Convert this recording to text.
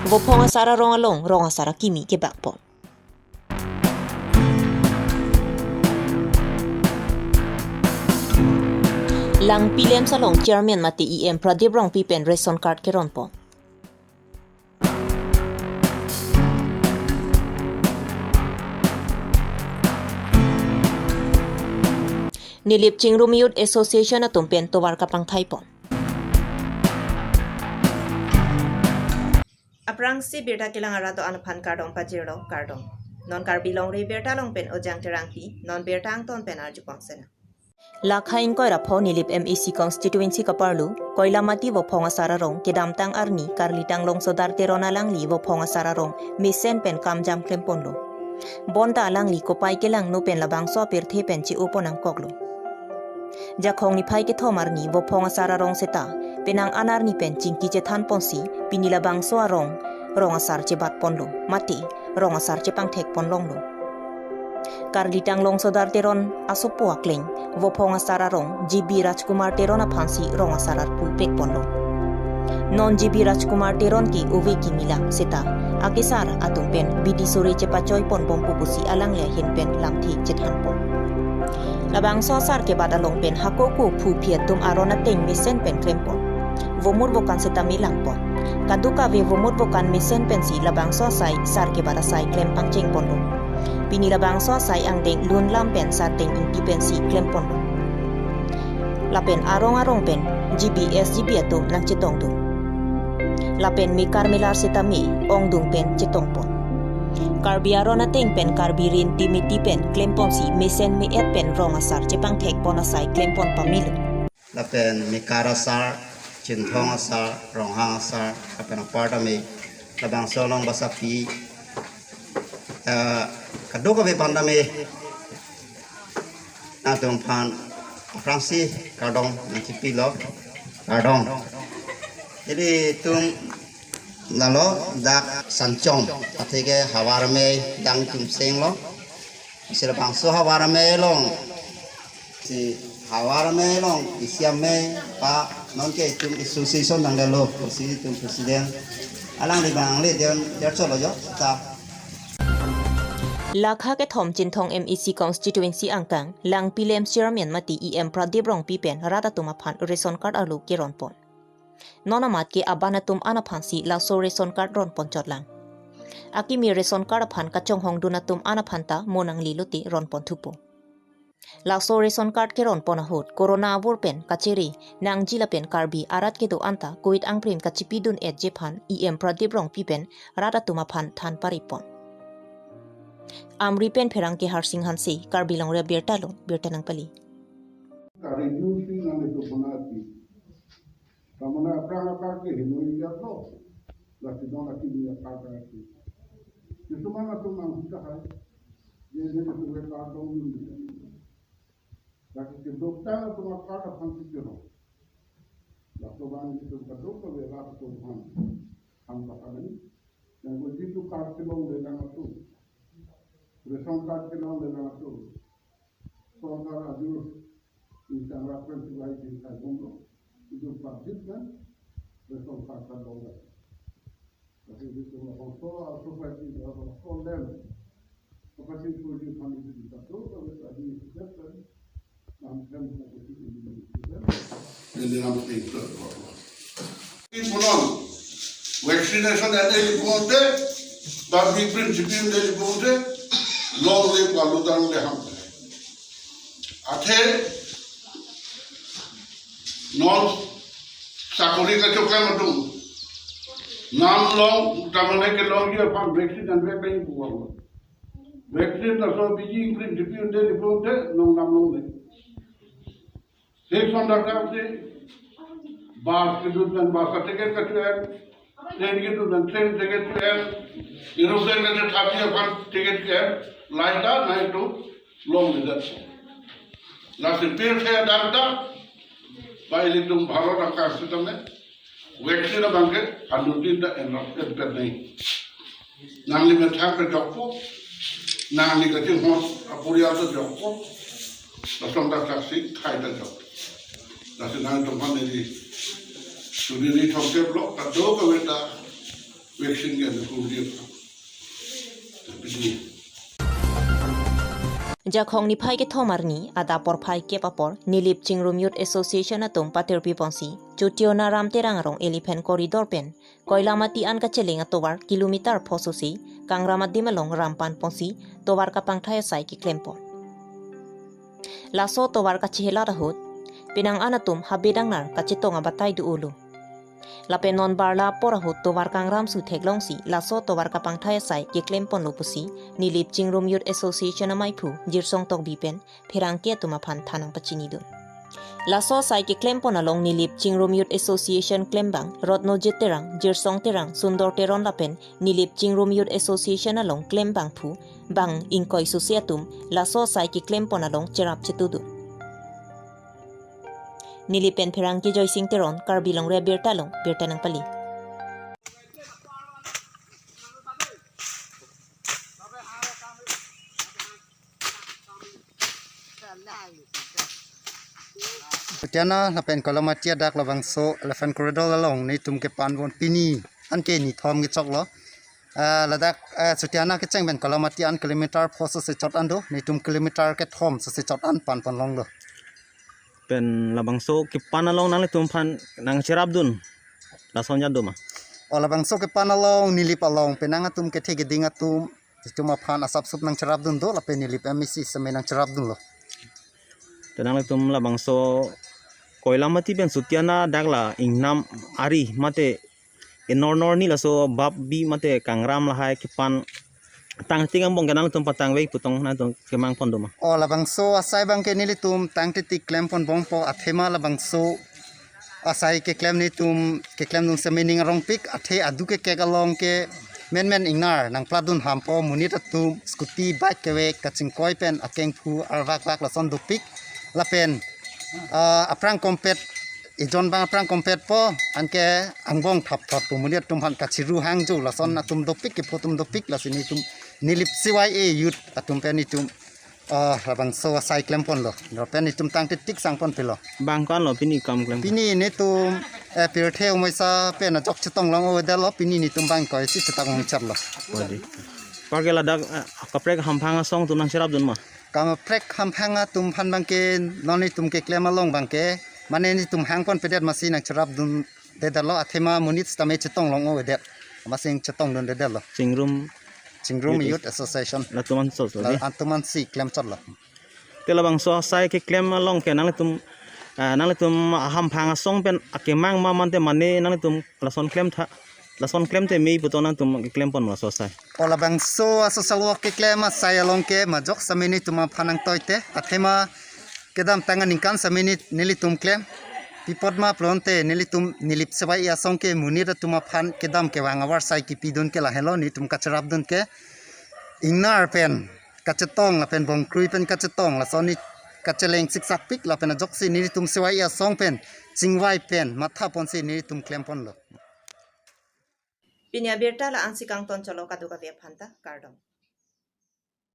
Vopong asara rong along rong asara kimi ke bakpon. Lang pilem salong chairman mati EM Pradeep rong pipen reson card ke ronpon. Nilip Chingrumi Youth Association at tumpen towar kapang Taipon. Aprang si birta kilang arato anapan kardong pajiro kardong. Non karbilong ri birta long pen ojang terangpi, non birta ang ton pen arjupang sena. Lakhain koi rapo nilip MEC constituency kaparlu, koila mati wo ponga sararong kedamtang arni karlitang long sodarte rona lang li wo ponga sararong misen pen kamjam klemponlo. Bonta lang li kopay kelang no pen labang so pirthe pen chi upon ang koklo. Jakong ni pai ke thomar ni wo ponga sararong seta, penang anar ni pen cingki je than ponsi, pinilabang so arong, rong asar je bat ponlo, mati, rong asar je pang tek ponlong lo. Karlitang long sodar teron asopo akling, wo ponga sararong, GB Rajkumar teron apansi rong asarar pu pek ponlo. Non GB Rajkumar teron ki uwe ki milang seta, akisar atung pen bidi sore je pacoy pon bom pupusi alang le hin pen lam thi je than pon. Labang sosar ke bada long pen hakoku pu piet tum arona teng misen pen krempon. Vomur bokan seta milang pon. Kaduka ve vomur bokan misen pen si labang sosai sar ke bada sai klempang ceng pon lo. Pini labang sosai ang deng lun lam pen sar deng inti pen si klempon lo. Lapen arong pen GBS GB atum nang cetong tu. Lapen mi karmelar seta mi ong dung pen cetong pon. Karbiaro na ting pen karbirin dimiti pen klempon si mesen mi et pen rong asar cepang tek pon asai klempon pamilu. Lapen mi karasar cinthong asar rong hang asar kapen aparta mi labang solong basapi kaduka be panda mi natung pan Fransi kadong nancipi lo kadong jadi tum nalo dak sancong atike hawar me dang tum seng lo sila bangso hawar me long si hawar me long isiam me pa non ke tum association dang lo si tum presiden alang di bang le dia cholo yo ta Lakha ke thom chinthong MEC constituency angkang lang pilem chairman mati EM Pradeep rong pipen rata tuma phan reson card alu ke ronpon. Nonamat ke abanatum anapansi la so reson card ron ponchotlang. Aki mi reson card aphan kachong hong dunatum anapanta monang liluti ron pontupo. La so reson card ke ron ponahut corona pen kacheri nang jilapen karbi arat ke do anta kuit angprim kachipidun et jephan EM Pradeep rong pipen rata tuma phan than paripon. Amri pen perang ke harsing hansi karbi long re birtanang pali. Ramona pranga ke hinui ya to la sidona ki ya ka ki yesu mana tu mang kita hai ye ne tu ke ka to ni la ki dokta tu ma ka ta phan ki ro la to ban ki tu ka to ko ve la to han ham ka ni dan wo ji tu ka ke lo le na tu reson ka ke lo le na tu so ka ra ju in ta ra pen tu ai ki ka bongo itu praktis kan besok akan boleh tapi itu kalau society kalau konten apa sih tujuan kami itu tahu kalau tadi kan nampak itu ini nama itu ini pulang vaccination ada di ponte bagi prinsip ada di ponte long live waludan leham akhir non sakuri ka chokla matung nam long tamane ke long dia pan vaccine dan vaccine buwa vaccine ta so biji ingrid dipiun de diponte non nam long de 600 ka se bas ke dud dan bas ticket ka train train ke dud dan train ticket train aeroplane ka thapia pan ticket ke laita nai to long de la se per se adapta Baik itu baru nak kasih tahu vaksin bangke halutin dah enak terpenuhi. Nangli macam kerjoko, nangli kerja hot, apuriya tu joko, langsung dah kasih khai dah joko. Nasi nang tu mana ni, suri ni thokte blok, kado kaweta vaccine के अंदर को दिया Jakong ni phai ke thomarni ada por phai ke papor nilip chingrum youth association atum patir pi ponsi chutiona ram terang rong elephant corridor pen koilamati an ka cheling atobar kilometer phosusi kangramat dimalong rampan ponsi tobar ka pangthaya sai ki klempon laso tobar ka chihela rahut pinang anatum habedang nar ka chitonga batai du ulu lapen non barla porahut tobar kangram su theklong si laso tobar ka pangthaya sai ki klempon lopusi nilip chingrum youth association amai phu jirsong tok bipen phirang ke tuma phan thanang pachini dun laso sai ki klempon along nilip chingrum youth association klembang rodno jiterang jirsong terang sundor teron lapen nilip chingrum youth association along klembang phu bang ingkoi susiatum laso sai ki klempon along cherap chetudu nilipen phirang ki joysing teron karbilong re bertalong bertanang pali Tiana lapen kolomatia dak labang so elephant corridor lalong ni tum ke pan bon pini an ke ni thom gi chok lo ladak sutiana ke chang ben kolomatia an kilometer phoso se chot ando ni tum kilometer ke thom se chot an pan pan long lo pen labang so ki panalong nang tum pan nang cherap dun la sonja duma o labang so ke pan along nilip along penang tum ke thege dinga tum tuma phan asap sup nang charap dun do lapen nilip emisi semen nang charap dun lo tenang tum labang so koilamati ben sutiana dagla ingnam ari mate inor ni la so bab bi mate kangram la hai ki pan tang tingam bong kanang tum patang wei putong na tum kemang pon duma o labang so asai bang ke nili tum tang ti klem pon bong po athema labang so asai ke klem ni tum ke klem nung semining rong pik athe adu ke along ke men ingnar nang pladun hampo munit tum scooty bike ke we kaching koi pen akeng phu arwak wak la son du pik la pen aprang kompet ijon bang aprang kompet po anke angbong thap pu munit tum han kachiru hangju la son atum do pik ke photum do pik la sini tum nilip CYA youth atum pen ni tum labang so asai klem pon lo pen ni tum tang tik sang pon pelo bang kan lo pini kam klem pini ne tum pir theu mai sa pen na jok chitong long o da lo pini ni tum bang koi si chitang ngom chat lo podi pargela dak kaprek hampanga song tum nang cherap dun ma kam prek hampanga tum phan bang ke non ni tum ke klem along bang ke mane ni tum hang pon pedet masi nang charap dun de da lo athema munit stame chitong long o de masing chitong dun de da lo chingrum youth association la tuman so so la antuman si klem chot lo te labang so sai ke klem along ke nang tum hampanga song pen akemang ma man te mane nang tum la son klem te mei puton nang tum klem pon ma so sai ola bang so social work ke klem sai along ke ma jok samini tuma phanang toite athema kedam tangan ingkan samini nili tum klem pipodma plonte nili tum nilip sebai ya songke munira tuma phan kedam ke wangawar sai ki pidun ke la hello ni tum kacharap dun ke ingnar pen kachetong la pen bong krui pen kachetong la soni kacheleng siksak pik la pen joksi nili tum sebai ya song pen chingwai pen matha pon si nili tum klem pon lo pinya berta la ansikang ton cholo kaduka be phanta kardom